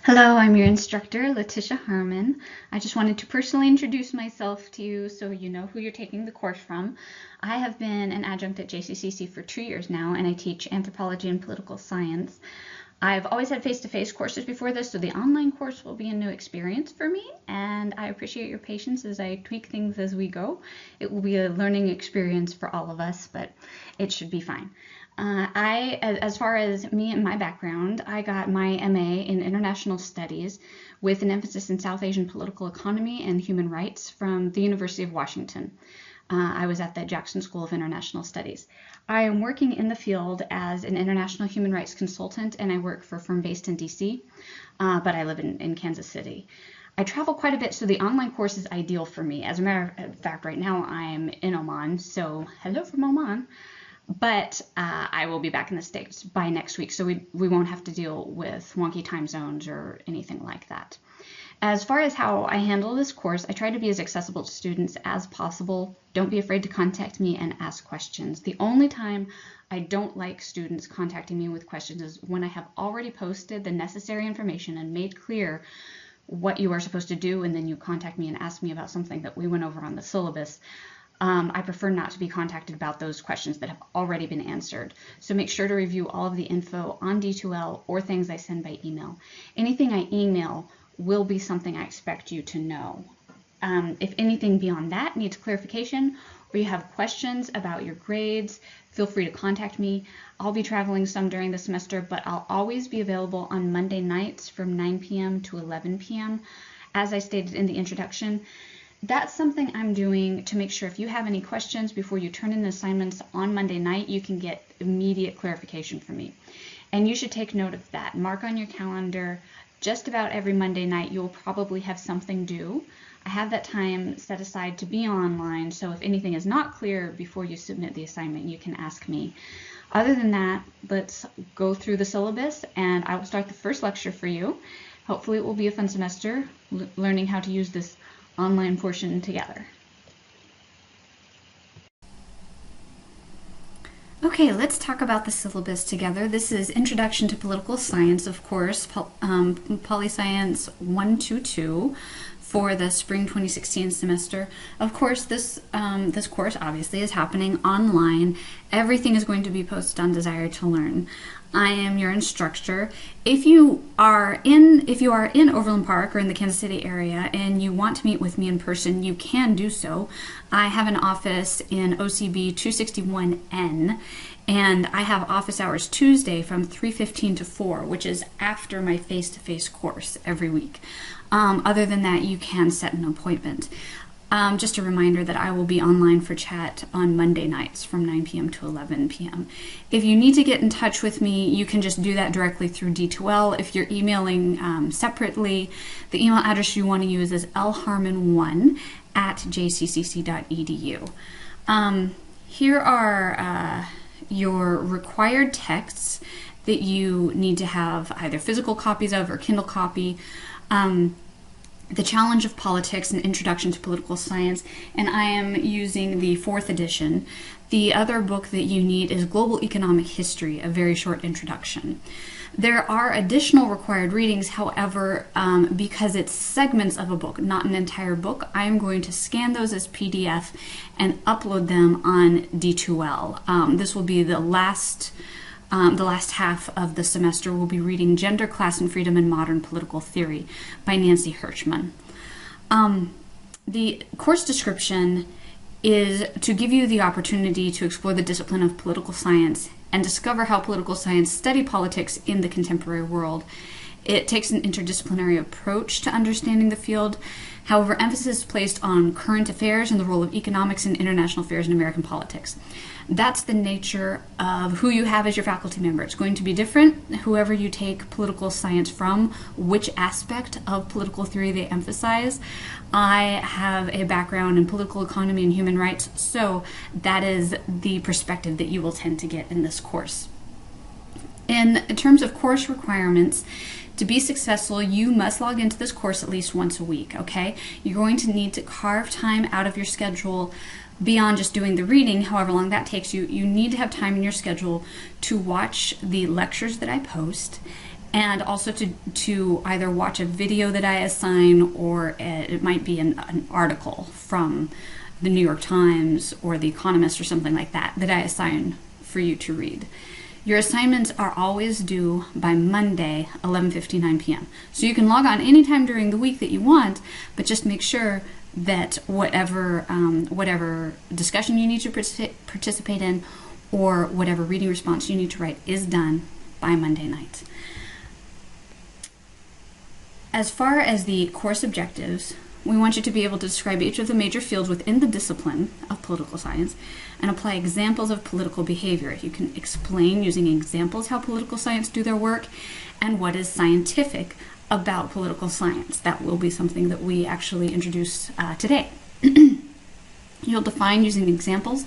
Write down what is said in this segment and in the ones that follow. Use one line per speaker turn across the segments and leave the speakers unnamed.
Hello, I'm your instructor, Letitia Harmon. I just wanted to personally introduce myself to you so you know who you're taking the course from. I have been an adjunct at JCCC for 2 years now, and I teach anthropology and political science. I've always had face-to-face courses before this, so the online course will be a new experience for me, and I appreciate your patience as I tweak things as we go. It will be a learning experience for all of us, but it should be fine. As far as me and my background, I got my MA in International Studies with an emphasis in South Asian political economy and human rights from the University of Washington. I was at the Jackson School of International Studies. I am working in the field as an international human rights consultant, and I work for a firm based in DC, but I live in Kansas City. I travel quite a bit, so the online course is ideal for me. As a matter of fact, right now I'm in Oman, so hello from Oman. But I will be back in the States by next week, so we won't have to deal with wonky time zones or anything like that. As far as how I handle this course, I try to be as accessible to students as possible. Don't be afraid to contact me and ask questions. The only time I don't like students contacting me with questions is when I have already posted the necessary information and made clear what you are supposed to do, and then you contact me and ask me about something that we went over on the syllabus. I prefer not to be contacted about those questions that have already been answered. So make sure to review all of the info on D2L or things I send by email. Anything I email will be something I expect you to know. If anything beyond that needs clarification or you have questions about your grades, feel free to contact me. I'll be traveling some during the semester, but I'll always be available on Monday nights from 9 p.m. to 11 p.m. As I stated in the introduction, that's something I'm doing to make sure if you have any questions before you turn in the assignments on Monday night, you can get immediate clarification from me. And you should take note of that. Mark on your calendar, just about every Monday night, you'll probably have something due. I have that time set aside to be online, so if anything is not clear before you submit the assignment, you can ask me. Other than that, let's go through the syllabus, and I will start the first lecture for you. Hopefully it will be a fun semester, learning how to use this online portion together. Okay, let's talk about the syllabus together. This is Introduction to Political Science, of course, Poli Science 122 for the spring 2016 semester. Of course, this course obviously is happening online. Everything is going to be posted on Desire to Learn. I am your instructor. If you are in Overland Park or in the Kansas City area and you want to meet with me in person, you can do so. I have an office in OCB 261N, and I have office hours Tuesday from 3:15 to 4, which is after my face-to-face course every week. Other than that, you can set an appointment. Just a reminder that I will be online for chat on Monday nights from 9 p.m. to 11 p.m. If you need to get in touch with me, you can just do that directly through D2L. If you're emailing separately, the email address you want to use is lharmon1@jccc.edu. Here are your required texts that you need to have either physical copies of or Kindle copy. The Challenge of Politics, an Introduction to Political Science, and I am using the 4th edition. The other book that you need is Global Economic History, a very short introduction. There are additional required readings, however, because it's segments of a book, not an entire book, I am going to scan those as PDF and upload them on D2L. This will be the last half of the semester. We'll be reading Gender, Class, and Freedom in Modern Political Theory by Nancy Hirschman. The course description is to give you the opportunity to explore the discipline of political science and discover how political science study politics in the contemporary world. It takes an interdisciplinary approach to understanding the field. However, emphasis is placed on current affairs and the role of economics and international affairs in American politics. That's the nature of who you have as your faculty member. It's going to be different, whoever you take political science from, which aspect of political theory they emphasize. I have a background in political economy and human rights, so that is the perspective that you will tend to get in this course. In terms of course requirements, to be successful, you must log into this course at least once a week, okay? You're going to need to carve time out of your schedule beyond just doing the reading, however long that takes you. You need to have time in your schedule to watch the lectures that I post
and also to either watch a video that I assign, or it might be an article from the New York Times or The Economist or something like that I assign for you to read. Your assignments are always due by Monday, 11:59 p.m. So you can log on anytime during the week that you want, but just make sure that whatever discussion you need to participate in, or whatever reading response you need to write, is done by Monday night. As far as the course objectives, we want you to be able to describe each of the major fields within the discipline of political science and apply examples of political behavior. You can explain using examples how political science do their work and what is scientific about political science. That will be something that we actually introduce today. You'll define using examples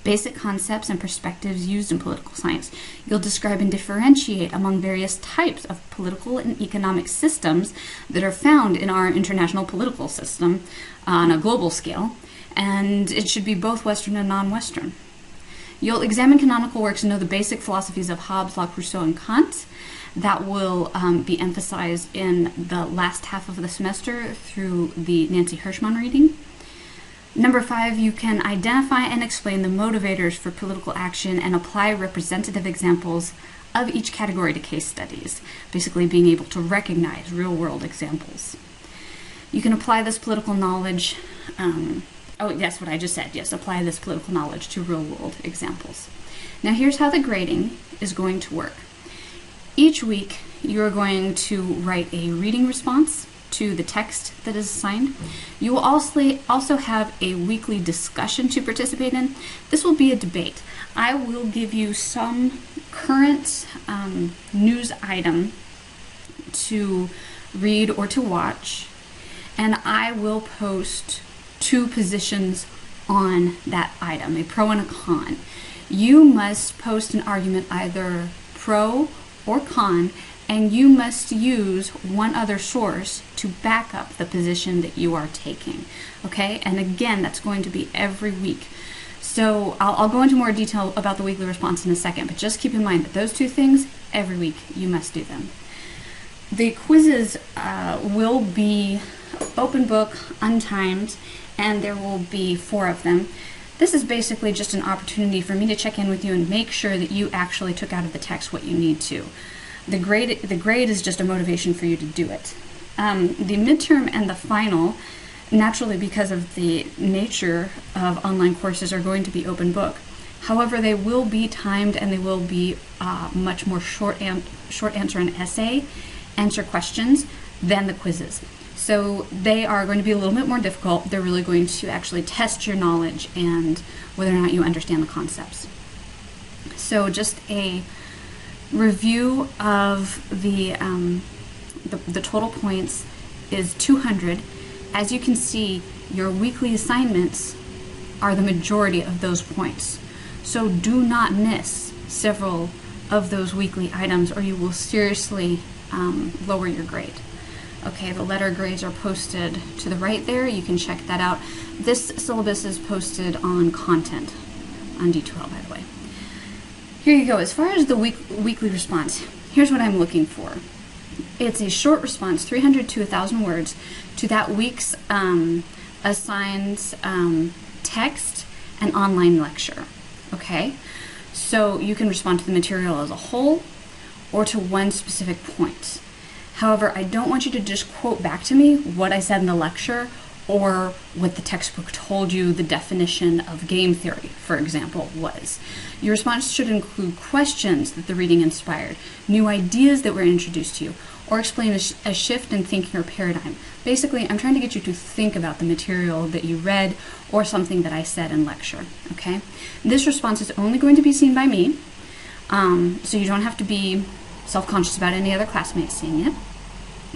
basic concepts and perspectives used in political science. You'll describe and differentiate among various types of political and economic systems that are found in our international political system on a global scale, and it should be both Western and non-Western. You'll examine canonical works and know the basic philosophies of Hobbes, Locke, Rousseau, and Kant. That will be emphasized in the last half of the semester through the Nancy Hirschman reading. Number 5, you can identify and explain the motivators for political action and apply representative examples of each category to case studies, basically being able to recognize real-world examples. You can apply this political knowledge, yes, what I just said, yes, apply this political knowledge to real-world examples. Now here's how the grading is going to work. Each week, you're going to write a reading response to the text that is assigned. You will also have a weekly discussion to participate in. This will be a debate. I will give you some current news item to read or to watch, and I will post 2 positions on that item, a pro and a con. You must post an argument either pro or con, and you must use one other source to back up the position that you are taking, okay? And again, that's going to be every week. So I'll go into more detail about the weekly response in a second, but just keep in mind that those 2 things, every week, you must do them. The quizzes will be open book, untimed, and there will be 4 of them. This is basically just an opportunity for me to check in with you and make sure that you actually took out of the text what you need to. The grade is just a motivation for you to do it. The midterm and the final, naturally because of the nature of online courses, are going to be open book. However, they will be timed and they will be much more short answer and essay, answer questions than the quizzes. So they are going to be a little bit more difficult. They're really going to actually test your knowledge and whether or not you understand the concepts. So just a review of the total points is 200. As you can see, your weekly assignments are the majority of those points. So do not miss several of those weekly items or you will seriously lower your grade. Okay, the letter grades are posted to the right there. You can check that out. This syllabus is posted on content on D2L, by the way. Here you go. As far as the weekly response, here's what I'm looking for. It's a short response, 300 to 1,000 words, to that week's assigned text and online lecture. Okay? So you can respond to the material as a whole or to one specific point. However, I don't want you to just quote back to me what I said in the lecture or what the textbook told you the definition of game theory, for example, was. Your response should include questions that the reading inspired, new ideas that were introduced to you, or explain a shift in thinking or paradigm. Basically, I'm trying to get you to think about the material that you read or something that I said in lecture, okay? This response is only going to be seen by me, so you don't have to be self-conscious about any other classmates seeing it.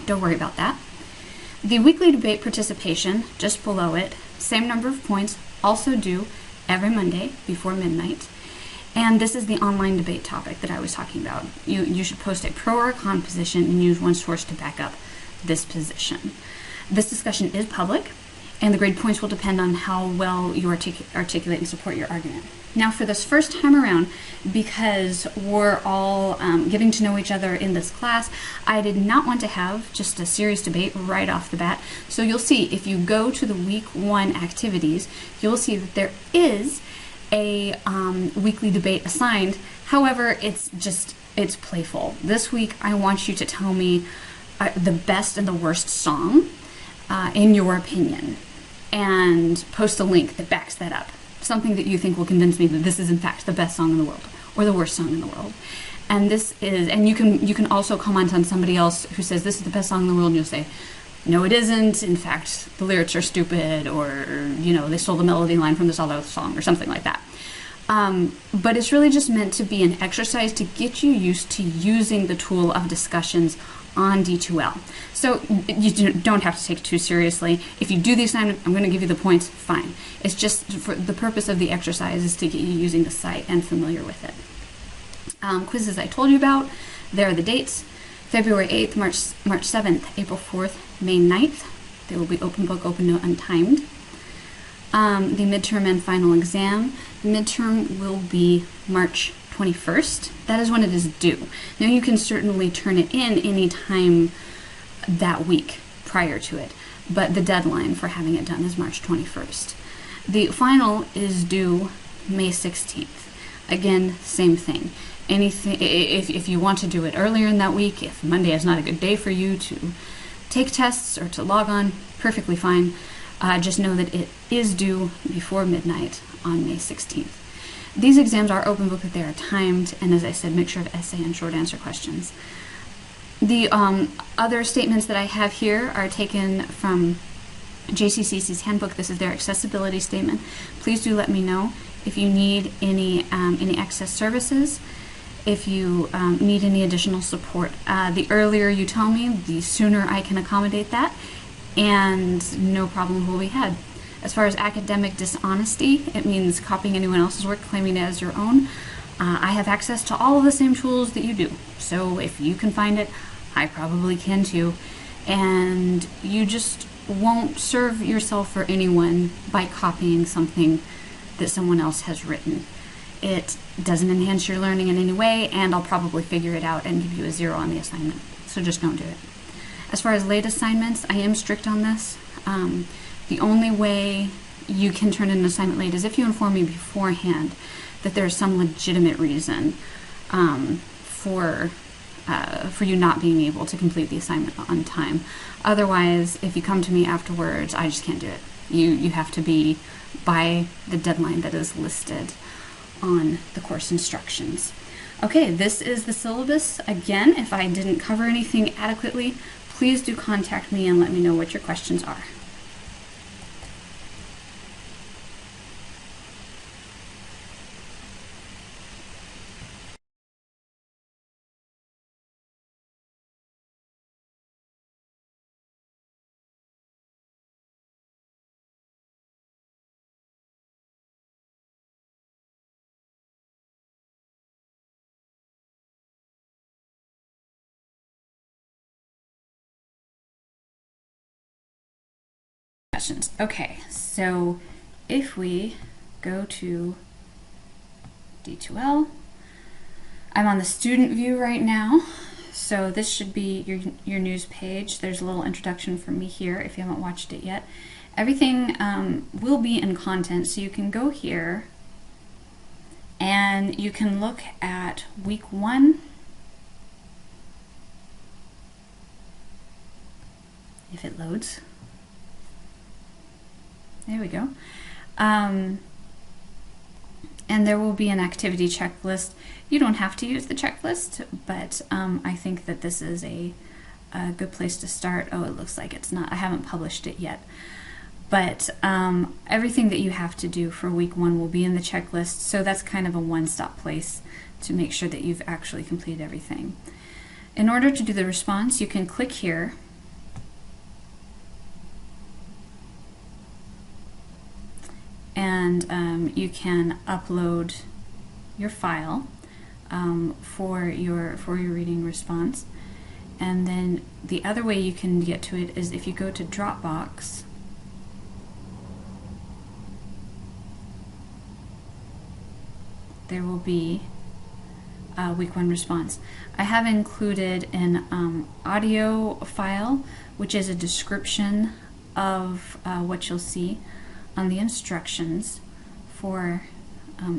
Don't worry about that. The weekly debate participation, just below it, same number of points, also due every Monday before midnight. And this is the online debate topic that I was talking about. You should post a pro or a con position and use one source to back up this position. This discussion is public, and the grade points will depend on how well you articulate and support your argument. Now for this first time around, because we're all getting to know each other in this class, I did not want to have just a serious debate right off the bat. So you'll see, if you go to the week 1 activities, you'll see that there is a weekly debate assigned. However, it's playful. This week I want you to tell me the best and the worst song in your opinion, and post a link that backs that up. Something that you think will convince me that this is in fact the best song in the world or the worst song in the world. And this is, and you can also comment on somebody else who says this is the best song in the world, and you'll say, no, it isn't. In fact, the lyrics are stupid, or they stole the melody line from this other song, or something like that. But it's really just meant to be an exercise to get you used to using the tool of discussions on D2L. So you don't have to take it too seriously. If you do the assignment, I'm going to give you the points, fine. It's just for the purpose of the exercise is to get you using the site and familiar with it. Quizzes I told you about, there are the dates: February 8th, March 7th, April 4th, May 9th. They will be open book, open note, untimed. The midterm and final exam. The midterm will be March 21st. That is when it is due. Now you can certainly turn it in any time that week prior to it, but the deadline for having it done is March 21st. The final is due May 16th. Again, same thing. If you want to do it earlier in that week, if Monday is not a good day for you to take tests or to log on, perfectly fine. Just know that it is due before midnight on May 16th. These exams are open book, that they are timed, and as I said, make sure of essay and short answer questions. The other statements that I have here are taken from JCCC's handbook. This is their accessibility statement. Please do let me know if you need any access services, if you need any additional support. The earlier you tell me, the sooner I can accommodate that, and no problem will be had. As far as academic dishonesty, it means copying anyone else's work, claiming it as your own. I have access to all of the same tools that you do. So if you can find it, I probably can too. And you just won't serve yourself or anyone by copying something that someone else has written. It doesn't enhance your learning in any way, and I'll probably figure it out and give you a 0 on the assignment. So just don't do it. As far as late assignments, I am strict on this. The only way you can turn in an assignment late is if you inform me beforehand that there's some legitimate reason for you not being able to complete the assignment on time. Otherwise, if you come to me afterwards, I just can't do it. You have to be by the deadline that is listed on the course instructions. Okay, this is the syllabus. Again, if I didn't cover anything adequately, please do contact me and let me know what your questions are. Questions. Okay, so if we go to D2L, I'm on the student view right now, so this should be your news page. There's a little introduction from me here if you haven't watched it yet. Everything will be in content, so you can go here and you can look at week 1. If it loads. There we go. And there will be an activity checklist. You don't have to use the checklist, but I think that this is a good place to start. Oh, it looks like it's not. I haven't published it yet. But everything that you have to do for week 1 will be in the checklist, so that's kind of a one-stop place to make sure that you've actually completed everything. In order to do the response, you can click here. And you can upload your file for your reading response. And then the other way you can get to it is if you go to Dropbox there will be a week 1 response. I have included an audio file, which is a description of what you'll see on the instructions for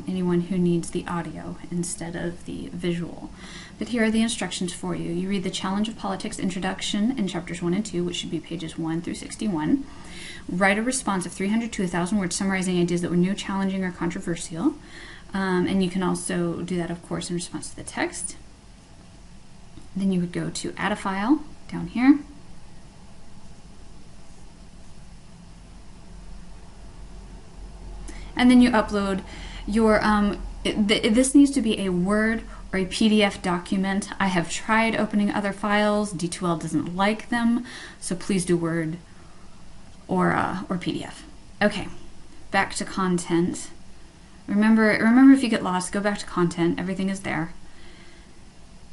anyone who needs the audio instead of the visual. But here are the instructions for you. You read the Challenge of Politics Introduction in chapters 1 and 2, which should be pages 1 through 61. Write a response of 300 to 1,000 words summarizing ideas that were new, challenging, or controversial. And you can also do that, of course, in response to the text. Then you would go to Add a File down here. And then you upload your, this needs to be a Word or a PDF document. I have tried opening other files. D2L doesn't like them, so please do Word or PDF. Okay, back to content. Remember if you get lost, go back to content. Everything is there.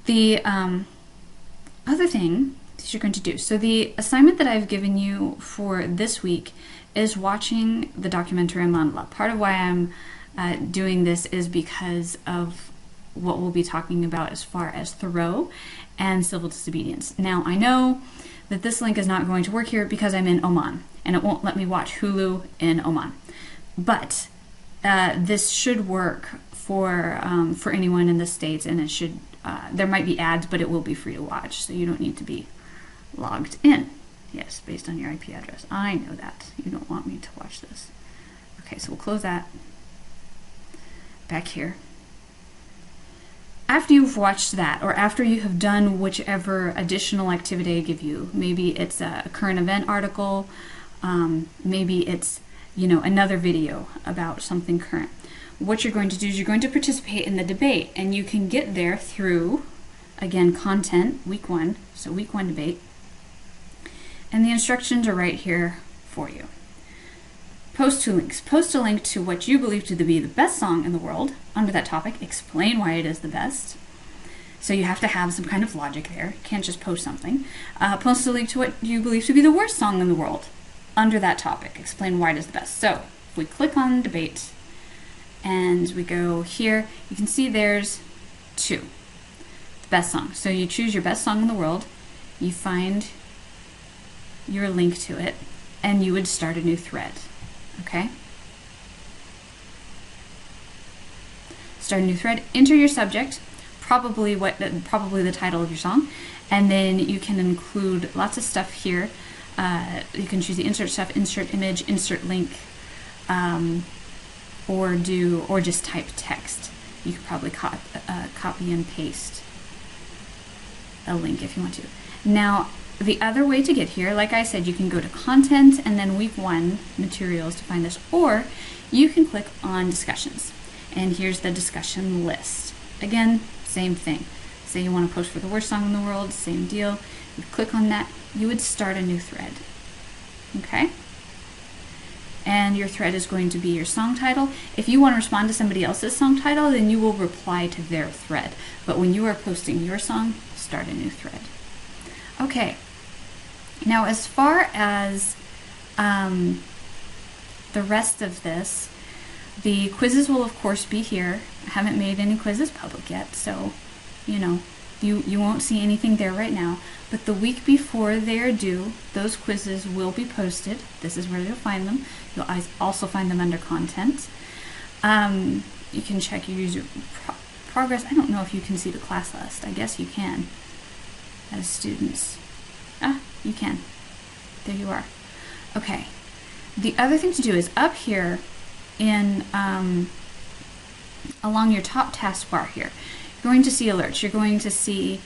The other thing that you're going to do, so the assignment that I've given you for this week is watching the documentary Mandala. Part of why I'm doing this is because of what we'll be talking about as far as Thoreau and civil disobedience. Now, I know that this link is not going to work here because I'm in Oman, and it won't let me watch Hulu in Oman. But this should work for anyone in the States, and it should. There might be ads, but it will be free to watch, so you don't need to be logged in. Yes, based on your IP address. I know that. You don't want me to watch this. Okay, so we'll close that. Back here. After you've watched that, or after you have done whichever additional activity I give you, maybe it's a current event article, maybe it's another video about something current. What you're going to do is you're going to participate in the debate, and you can get there through, again, content, week 1, so week 1 debate. And the instructions are right here for you. Post 2 links. Post a link to what you believe to be the best song in the world under that topic. Explain why it is the best. So you have to have some kind of logic there. You can't just post something. Post a link to what you believe to be the worst song in the world under that topic. Explain why it is the best. So if we click on debate and we go here, you can see there's 2. The best song. So you choose your best song in the world. You find your link to it, and you would start a new thread. Okay? Start a new thread. Enter your subject, probably the title of your song, and then you can include lots of stuff here. You can choose the insert stuff, insert image, insert link, or just type text. You could probably copy and paste a link if you want to. Now, the other way to get here, like I said, you can go to content and then week 1 materials to find this, or you can click on discussions. And here's the discussion list. Again, same thing. Say you want to post for the worst song in the world, same deal. You click on that, you would start a new thread. Okay? And your thread is going to be your song title. If you want to respond to somebody else's song title, then you will reply to their thread. But when you are posting your song, start a new thread. Okay. Now, as far as the rest of this, the quizzes will, of course, be here. I haven't made any quizzes public yet, so, you won't see anything there right now. But the week before they are due, those quizzes will be posted. This is where you'll find them. You'll also find them under content. You can check your user progress. I don't know if you can see the class list. I guess you can as students. You can. There you are. Okay. The other thing to do is up here in along your top taskbar here, you're going to see alerts. You're going to see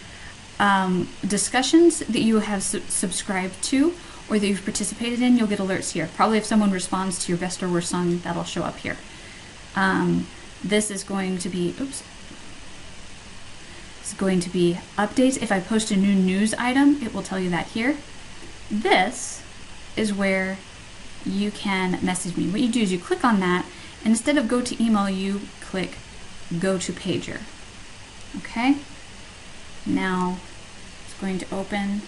discussions that you have subscribed to or that you've participated in. You'll get alerts here. Probably if someone responds to your best or worst song, that'll show up here. This is going to be, it's going to be updates. If I post a new news item, it will tell you that here. This is where you can message me. What you do is you click on that, and instead of go to email, you click go to pager. Okay? Now it's going to open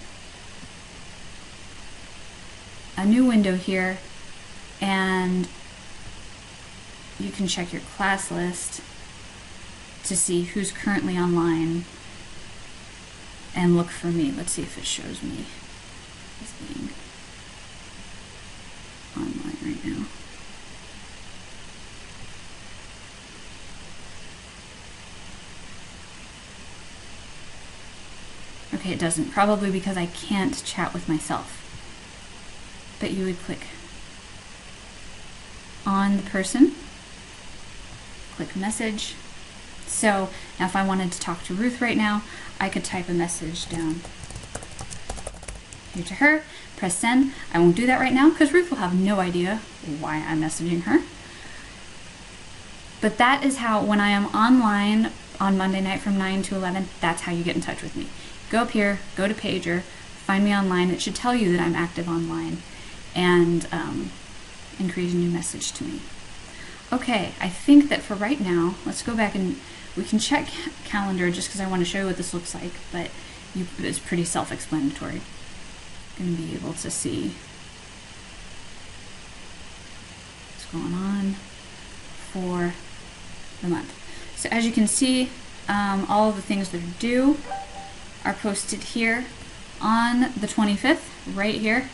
a new window here, and you can check your class list to see who's currently online and look for me. Let's see if it shows me as being online right now. Okay, it doesn't, probably because I can't chat with myself. But you would click on the person, click message. So now if I wanted to talk to Ruth right now, I could type a message down here to her, press send. I won't do that right now because Ruth will have no idea why I'm messaging her. But that is how, when I am online on Monday night from 9 to 11, that's how you get in touch with me. Go up here, go to Pager, find me online. It should tell you that I'm active online, and create a new message to me. Okay, I think that for right now, let's go back and we can check calendar just because I want to show you what this looks like, but it's pretty self-explanatory. Going to be able to see what's going on for the month. So as you can see, all of the things that are due are posted here on the 25th, right here.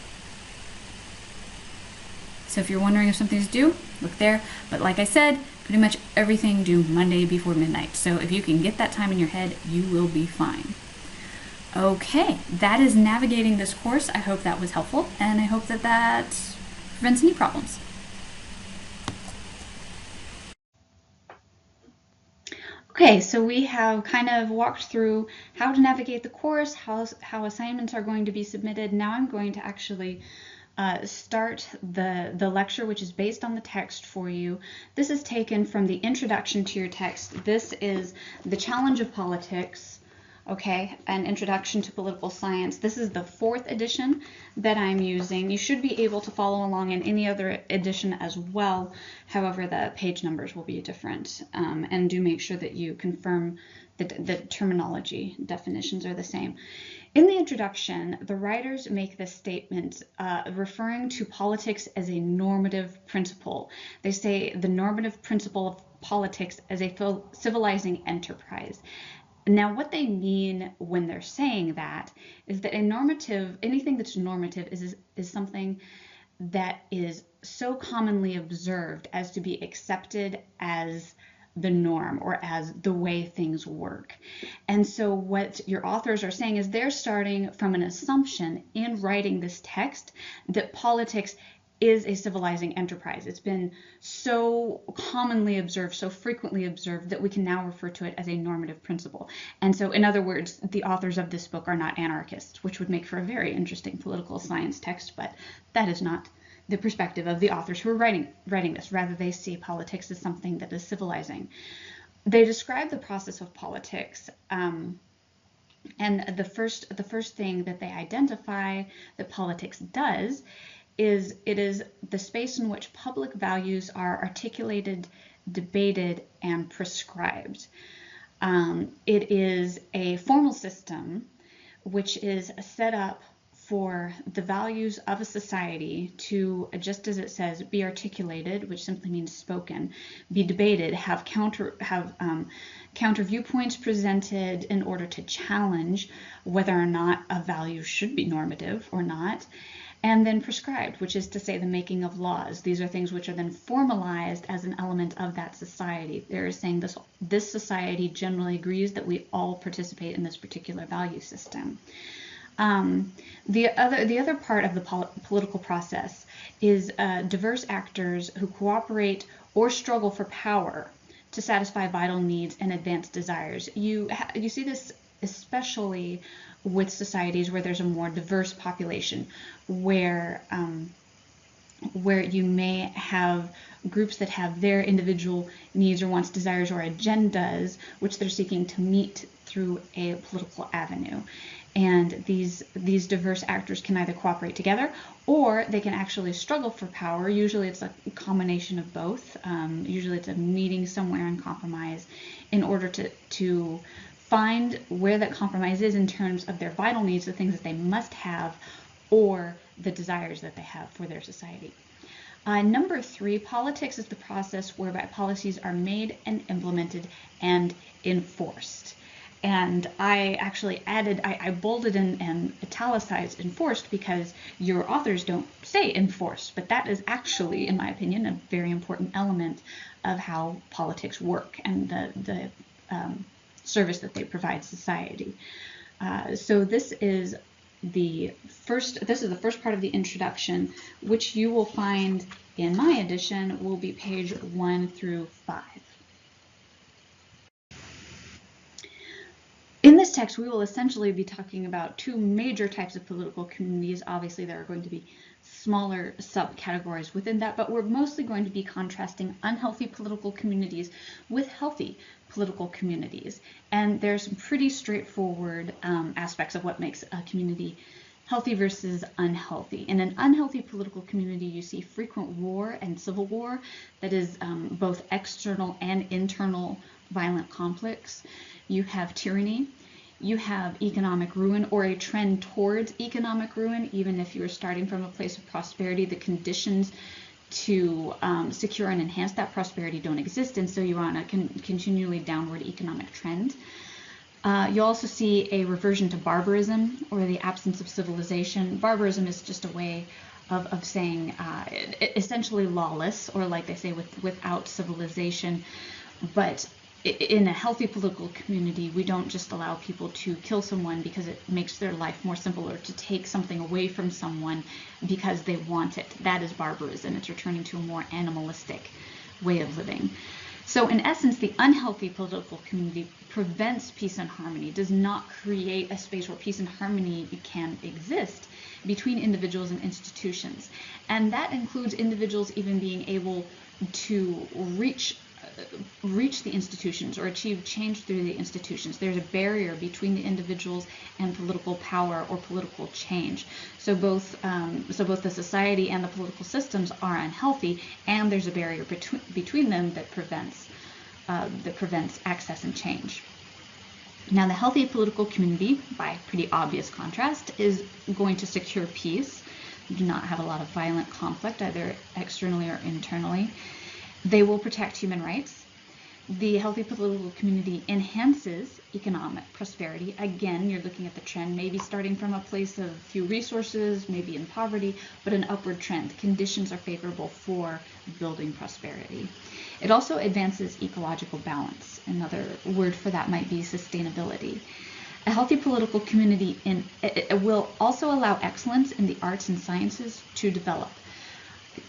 So if you're wondering if something's due, look there. But like I said, pretty much everything due Monday before midnight. So if you can get that time in your head, you will be fine. Okay, that is navigating this course. I hope that was helpful, and I hope that that prevents any problems.
Okay, so we have kind of walked through how to navigate the course, how assignments are going to be submitted. Now I'm going to actually start the lecture, which is based on the text for you. This is taken from the introduction to your text. This is The Challenge of Politics, okay, an introduction to political science. This is the 4th edition that I'm using. You should be able to follow along in any other edition as well. However, the page numbers will be different, and do make sure that you confirm that the terminology definitions are the same. In the introduction, the writers make this statement referring to politics as a normative principle. They say the normative principle of politics as a civilizing enterprise. Now, what they mean when they're saying that is that anything that's normative is something that is so commonly observed as to be accepted as the norm or as the way things work. And so what your authors are saying is they're starting from an assumption in writing this text that politics is a civilizing enterprise. It's been so commonly observed, so frequently observed, that we can now refer to it as a normative principle. And so, in other words, the authors of this book are not anarchists, which would make for a very interesting political science text, but that is not the perspective of the authors who are writing this. Rather, they see politics as something that is civilizing. They describe the process of politics, and the first thing that they identify that politics does is it is the space in which public values are articulated, debated, and prescribed. It is a formal system which is set up for the values of a society to, just as it says, be articulated, which simply means spoken, be debated, have counter viewpoints presented in order to challenge whether or not a value should be normative or not, and then prescribed, which is to say the making of laws. These are things which are then formalized as an element of that society. They're saying this society generally agrees that we all participate in this particular value system. The other part of the political process is diverse actors who cooperate or struggle for power to satisfy vital needs and advance desires. You see this especially with societies where there's a more diverse population, where you may have groups that have their individual needs or wants, desires, or agendas, which they're seeking to meet through a political avenue. And these diverse actors can either cooperate together, or they can actually struggle for power. Usually it's a combination of both. Usually it's a meeting somewhere in compromise in order to find where that compromise is in terms of their vital needs, the things that they must have, or the desires that they have for their society. Number 3, politics is the process whereby policies are made and implemented and enforced. And I actually added, I bolded and italicized enforced because your authors don't say enforced, but that is actually, in my opinion, a very important element of how politics work and the service that they provide society. So this is the first part of the introduction, which you will find in my edition will be page 1 through 5. In this text, we will essentially be talking about 2 major types of political communities. Obviously, there are going to be smaller subcategories within that, but we're mostly going to be contrasting unhealthy political communities with healthy political communities. And there's some pretty straightforward aspects of what makes a community healthy versus unhealthy. In an unhealthy political community, you see frequent war and civil war, that is both external and internal violent conflicts. You have tyranny, you have economic ruin or a trend towards economic ruin. Even if you're starting from a place of prosperity, the conditions to secure and enhance that prosperity don't exist, and so you're on a continually downward economic trend. You also see a reversion to barbarism or the absence of civilization. Barbarism is just a way of saying essentially lawless, or like they say, without civilization. But in a healthy political community, we don't just allow people to kill someone because it makes their life more simple, or to take something away from someone because they want it. That is barbarism. It's returning to a more animalistic way of living. So in essence, the unhealthy political community prevents peace and harmony, does not create a space where peace and harmony can exist between individuals and institutions. And that includes individuals even being able to reach the institutions or achieve change through the institutions. There's a barrier between the individuals and political power or political change. So both the society and the political systems are unhealthy, and there's a barrier between them that prevents access and change. Now, the healthy political community, by pretty obvious contrast, is going to secure peace, do not have a lot of violent conflict, either externally or internally. They will protect human rights. The healthy political community enhances economic prosperity. Again, you're looking at the trend, maybe starting from a place of few resources, maybe in poverty, but an upward trend. Conditions are favorable for building prosperity. It also advances ecological balance. Another word for that might be sustainability. A healthy political community it will also allow excellence in the arts and sciences to develop.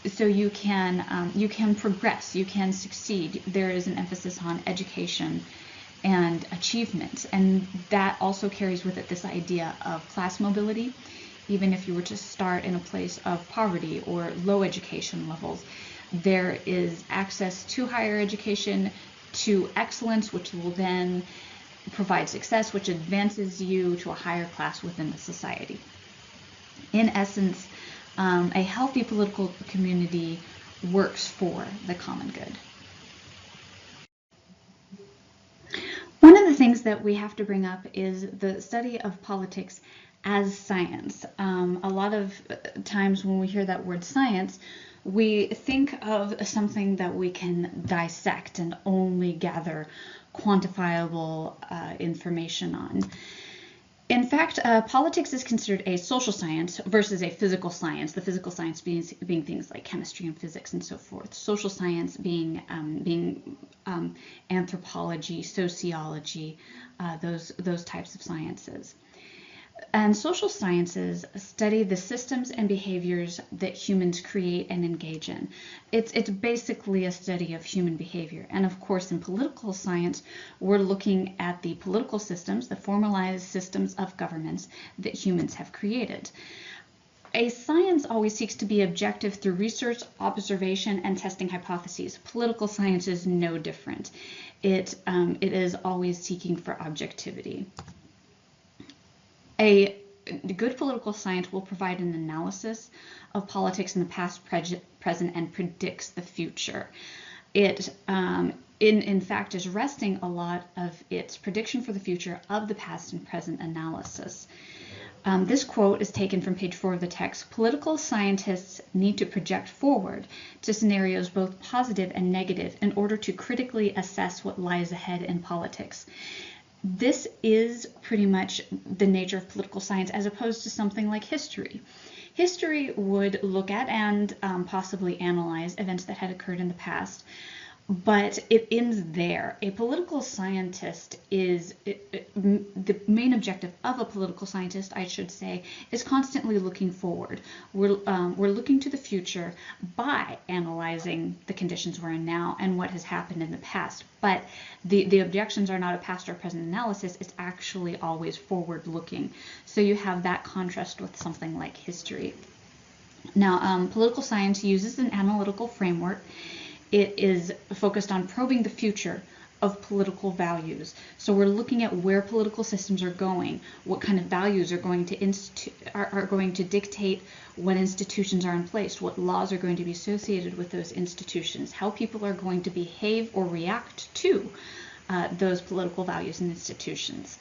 So you can progress, you can succeed. There is an emphasis on education and achievement, and that also carries with it this idea of class mobility. Even if you were to start in a place of poverty or low education levels, there is access to higher education, to excellence, which will then provide success, which advances you to a higher class within the society. In essence, a healthy political community works for the common good. One of the things that we have to bring up is the study of politics as science. A lot of times when we hear that word science, we think of something that we can dissect and only gather quantifiable information on. In fact, politics is considered a social science versus a physical science, the physical science being things like chemistry and physics and so forth. Social science being anthropology, sociology, those types of sciences. And social sciences study the systems and behaviors that humans create and engage in. It's basically a study of human behavior. And of course, in political science, we're looking at the political systems, the formalized systems of governments that humans have created. A science always seeks to be objective through research, observation, and testing hypotheses. Political science is no different. It is always seeking for objectivity. A good political science will provide an analysis of politics in the past, present, and predicts the future. It, in fact, is resting a lot of its prediction for the future of the past and present analysis. This quote is taken from page 4 of the text. Political scientists need to project forward to scenarios both positive and negative in order to critically assess what lies ahead in politics. This is pretty much the nature of political science as opposed to something like history. History would look at and possibly analyze events that had occurred in the past, but it ends there. A political scientist is, the main objective of a political scientist, I should say, is constantly looking forward. We're looking to the future by analyzing the conditions we're in now and what has happened in the past. But the objections are not a past or present analysis, it's actually always forward looking. So you have that contrast with something like history. Now, political science uses an analytical framework. It is focused on probing the future of political values. So we're looking at where political systems are going, what kind of values are going to dictate what institutions are in place, what laws are going to be associated with those institutions, how people are going to behave or react to those political values and institutions.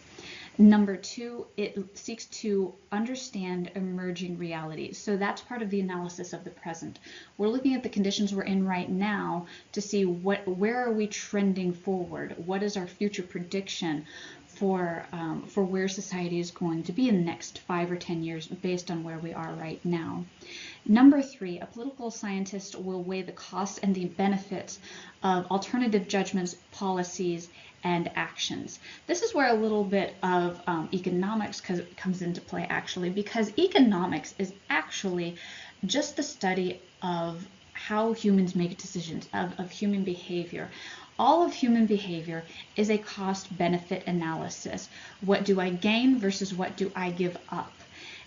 Number 2, it seeks to understand emerging realities. So that's part of the analysis of the present. We're looking at the conditions we're in right now to see where are we trending forward? What is our future prediction for where society is going to be in the next 5 or 10 years based on where we are right now. Number 3, a political scientist will weigh the costs and the benefits of alternative judgments, policies, and actions. This is where a little bit of economics comes into play, actually, because economics is actually just the study of how humans make decisions, of human behavior. All of human behavior is a cost-benefit analysis. What do I gain versus what do I give up?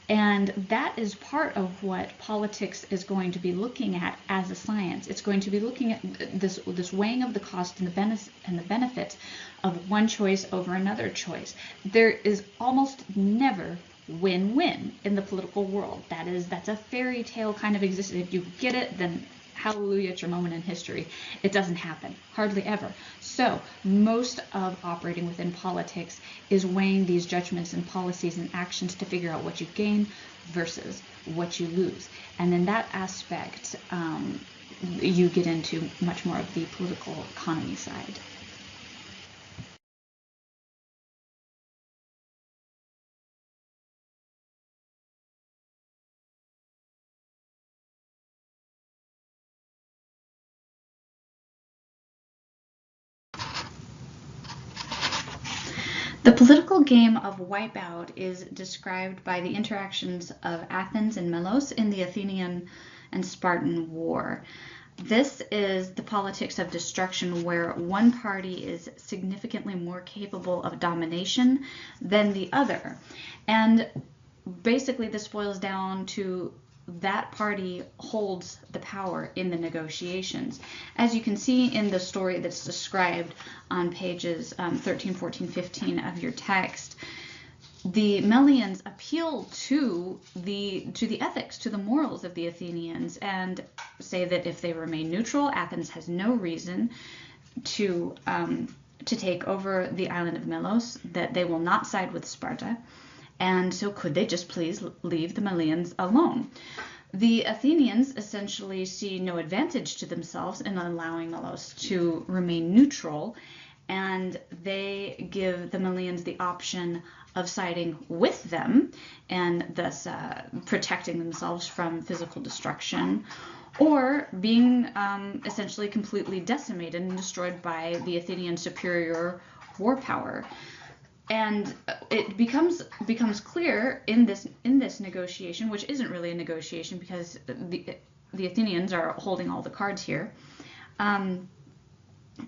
And that is part of what politics is going to be looking at as a science. It's going to be looking at this weighing of the cost and the benefits of one choice over another choice. There is almost never win-win in the political world. That's a fairy tale kind of existence. If you get it, then hallelujah, it's your moment in history. It doesn't happen, hardly ever. So most of operating within politics is weighing these judgments and policies and actions to figure out what you gain versus what you lose. And in that aspect, you get into much more of the political economy side. The political game of Wipeout is described by the interactions of Athens and Melos in the Athenian and Spartan War. This is the politics of destruction where one party is significantly more capable of domination than the other. And basically this boils down to that party holds the power in the negotiations. As you can see in the story that's described on pages 13, 14, 15 of your text, the Melians appeal to the ethics, to the morals of the Athenians, and say that if they remain neutral, Athens has no reason to take over the island of Melos, that they will not side with Sparta. And so could they just please leave the Melians alone? The Athenians essentially see no advantage to themselves in allowing Melos to remain neutral, and they give the Melians the option of siding with them and thus protecting themselves from physical destruction, or being essentially completely decimated and destroyed by the Athenian superior war power. And it becomes clear in this negotiation, which isn't really a negotiation because the Athenians are holding all the cards here,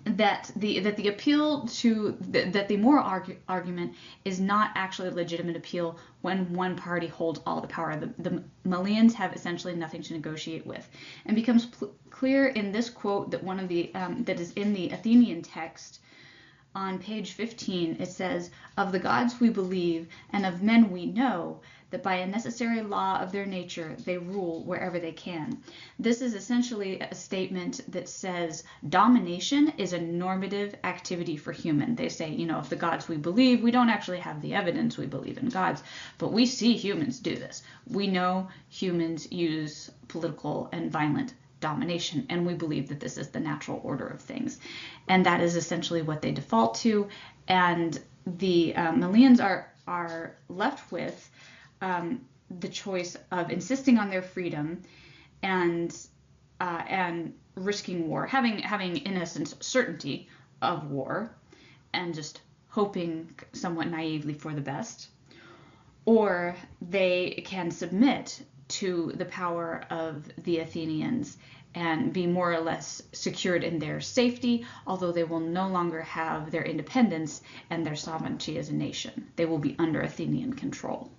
that the appeal to that the moral argument is not actually a legitimate appeal when one party holds all the power. The Melians have essentially nothing to negotiate with, and becomes clear in this quote that one of the that is in the Athenian text. On page 15, it says, "Of the gods we believe, and of men we know, that by a necessary law of their nature, they rule wherever they can. This is essentially a statement that says domination is a normative activity for human. They say, you know, if the gods we believe, we don't actually have the evidence we believe in gods, but we see humans do this. We know humans use political and violent domination, and we believe that this is the natural order of things. And that is essentially what they default to. And the Malians are left with the choice of insisting on their freedom and risking war, having in essence certainty of war, and just hoping somewhat naively for the best, or they can submit to the power of the Athenians and be more or less secured in their safety, although they will no longer have their independence and their sovereignty as a nation. They will be under Athenian control.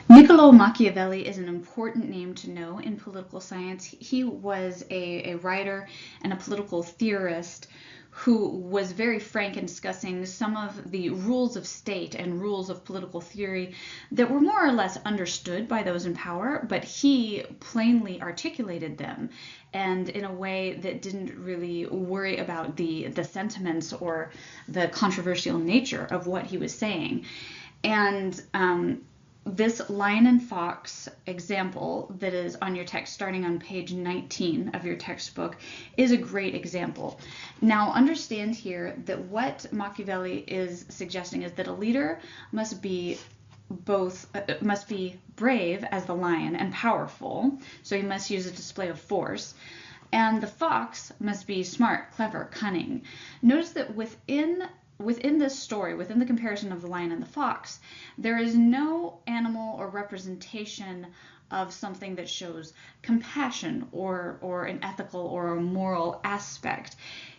Niccolo Machiavelli is an important name to know in political science. He was a writer and a political theorist who was very frank in discussing some of the rules of state and rules of political theory that were more or less understood by those in power, but he plainly articulated them, and in a way that didn't really worry about the sentiments or the controversial nature of what he was saying. And this lion and fox example that is on your text starting on page 19 of your textbook is a great example. Now understand here that what Machiavelli is suggesting is that a leader must be brave as the lion and powerful, so he must use a display of force, and the fox must be smart, clever, cunning. Notice that within this story, within the comparison of the lion and the fox, there is no animal or representation of something that shows compassion or an ethical or a moral aspect.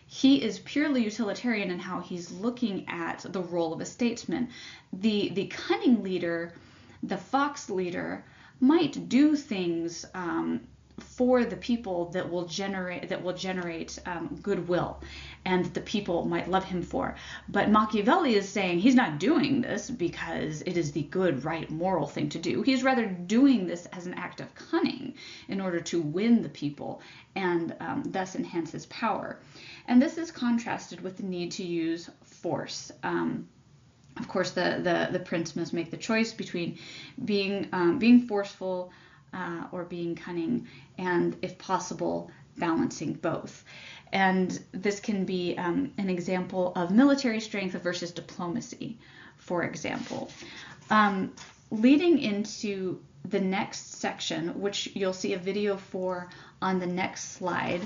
He is purely utilitarian in how he's looking at the role of a statesman. The cunning leader, the fox leader, might do things for the people that will generate goodwill, and the people might love him for. But Machiavelli is saying he's not doing this because it is the good, right, moral thing to do. He's rather doing this as an act of cunning in order to win the people and thus enhance his power. And this is contrasted with the need to use force. Of course, the prince must make the choice between being forceful or being cunning, and if possible, balancing both. And this can be an example of military strength versus diplomacy, for example. Leading into the next section, which you'll see a video for on the next slide,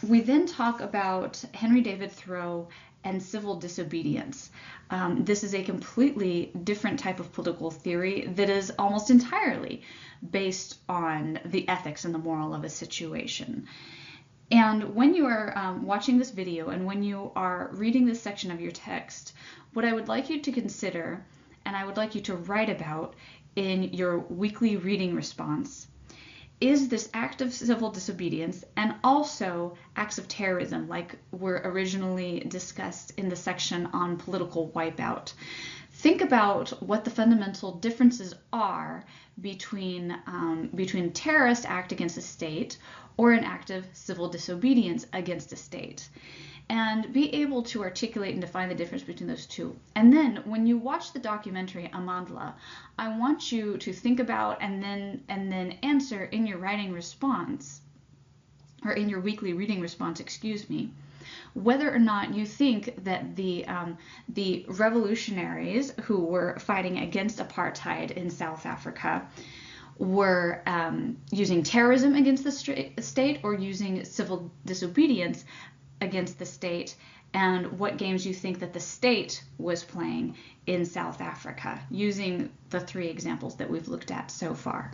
we then talk about Henry David Thoreau and civil disobedience. This is a completely different type of political theory that is almost entirely based on the ethics and the moral of a situation. And when you are watching this video and when you are reading this section of your text, what I would like you to consider, and I would like you to write about in your weekly reading response, is this act of civil disobedience and also acts of terrorism like were originally discussed in the section on political wipeout. Think about what the fundamental differences are between a terrorist act against a state or an act of civil disobedience against a state, and be able to articulate and define the difference between those two. And then when you watch the documentary Amandla, I want you to think about and then answer in your writing response, or in your weekly reading response, excuse me, whether or not you think that the revolutionaries who were fighting against apartheid in South Africa were using terrorism against the state or using civil disobedience against the state, and what games you think that the state was playing in South Africa, using the three examples that we've looked at so far.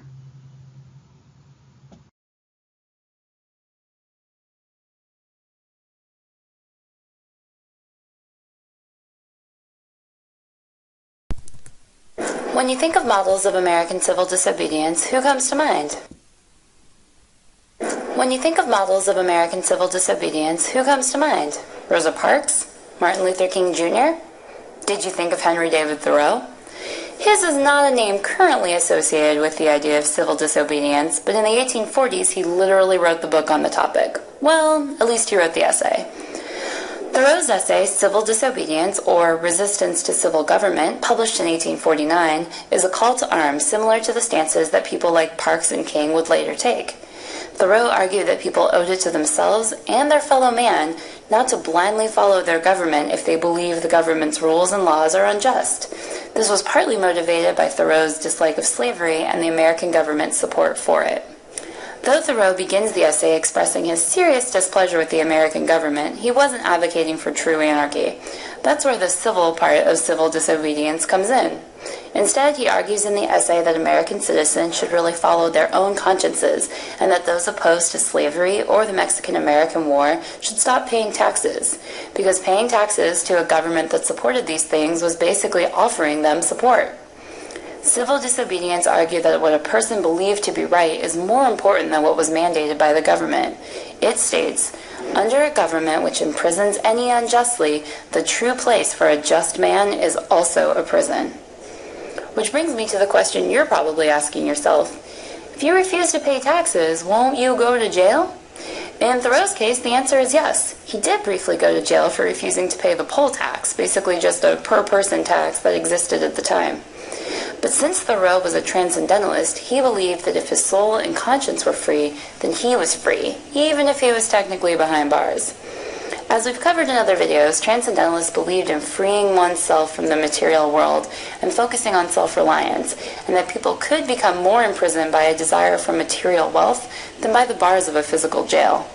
When you think of models of American civil disobedience, who comes to mind? When you think of models of American civil disobedience, who comes to mind? Rosa Parks? Martin Luther King Jr.? Did you think of Henry David Thoreau? His is not a name currently associated with the idea of civil disobedience, but in the 1840s he literally wrote the book on the topic. Well, at least he wrote the essay. Thoreau's essay, Civil Disobedience, or Resistance to Civil Government, published in 1849, is a call to arms similar to the stances that people like Parks and King would later take. Thoreau argued that people owed it to themselves and their fellow man not to blindly follow their government if they believe the government's rules and laws are unjust. This was partly motivated by Thoreau's dislike of slavery and the American government's support for it. Though Thoreau begins the essay expressing his serious displeasure with the American government, he wasn't advocating for true anarchy. That's where the civil part of civil disobedience comes in. Instead, he argues in the essay that American citizens should really follow their own consciences, and that those opposed to slavery or the Mexican-American War should stop paying taxes, because paying taxes to a government that supported these things was basically offering them support. Civil disobedience argued that what a person believed to be right is more important than what was mandated by the government. It states, "Under a government which imprisons any unjustly, the true place for a just man is also a prison." Which brings me to the question you're probably asking yourself. If you refuse to pay taxes, won't you go to jail? In Thoreau's case, the answer is yes. He did briefly go to jail for refusing to pay the poll tax, basically just a per-person tax that existed at the time. But since Thoreau was a transcendentalist, he believed that if his soul and conscience were free, then he was free, even if he was technically behind bars. As we've covered in other videos, transcendentalists believed in freeing oneself from the material world and focusing on self-reliance, and that people could become more imprisoned by a desire for material wealth than by the bars of a physical jail.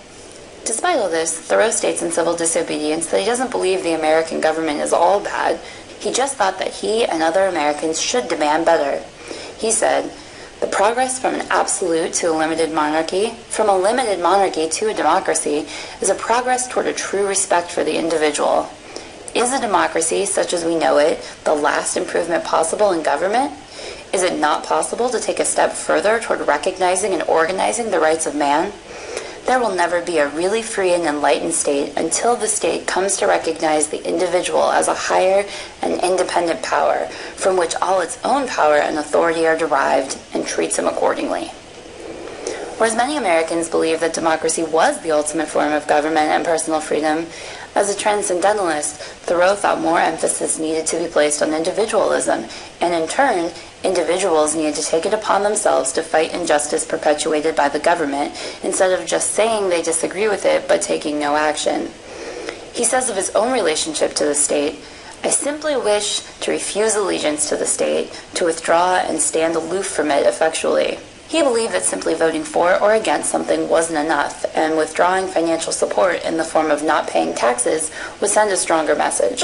Despite all this, Thoreau states in Civil Disobedience that he doesn't believe the American government is all bad. He just thought that he and other Americans should demand better. He said, "The progress from an absolute to a limited monarchy, from a limited monarchy to a democracy, is a progress toward a true respect for the individual. Is a democracy, such as we know it, the last improvement possible in government? Is it not possible to take a step further toward recognizing and organizing the rights of man? There will never be a really free and enlightened state until the state comes to recognize the individual as a higher and independent power, from which all its own power and authority are derived, and treats him accordingly." Whereas many Americans believe that democracy was the ultimate form of government and personal freedom, as a transcendentalist, Thoreau thought more emphasis needed to be placed on individualism, and in turn, individuals needed to take it upon themselves to fight injustice perpetuated by the government, instead of just saying they disagree with it but taking no action. He says of his own relationship to the state, "I simply wish to refuse allegiance to the state, to withdraw and stand aloof from it effectually." He believed that simply voting for or against something wasn't enough, and withdrawing financial support in the form of not paying taxes would send a stronger message.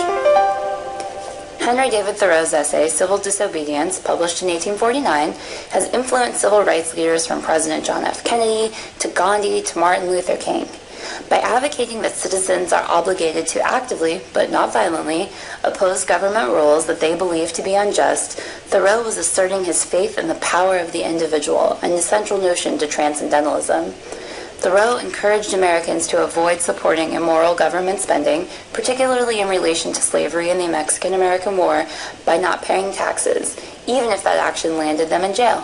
Henry David Thoreau's essay, Civil Disobedience, published in 1849, has influenced civil rights leaders from President John F. Kennedy to Gandhi to Martin Luther King. By advocating that citizens are obligated to actively, but not violently, oppose government rules that they believe to be unjust, Thoreau was asserting his faith in the power of the individual, an essential notion to transcendentalism. Thoreau encouraged Americans to avoid supporting immoral government spending, particularly in relation to slavery and the Mexican-American War, by not paying taxes, even if that action landed them in jail.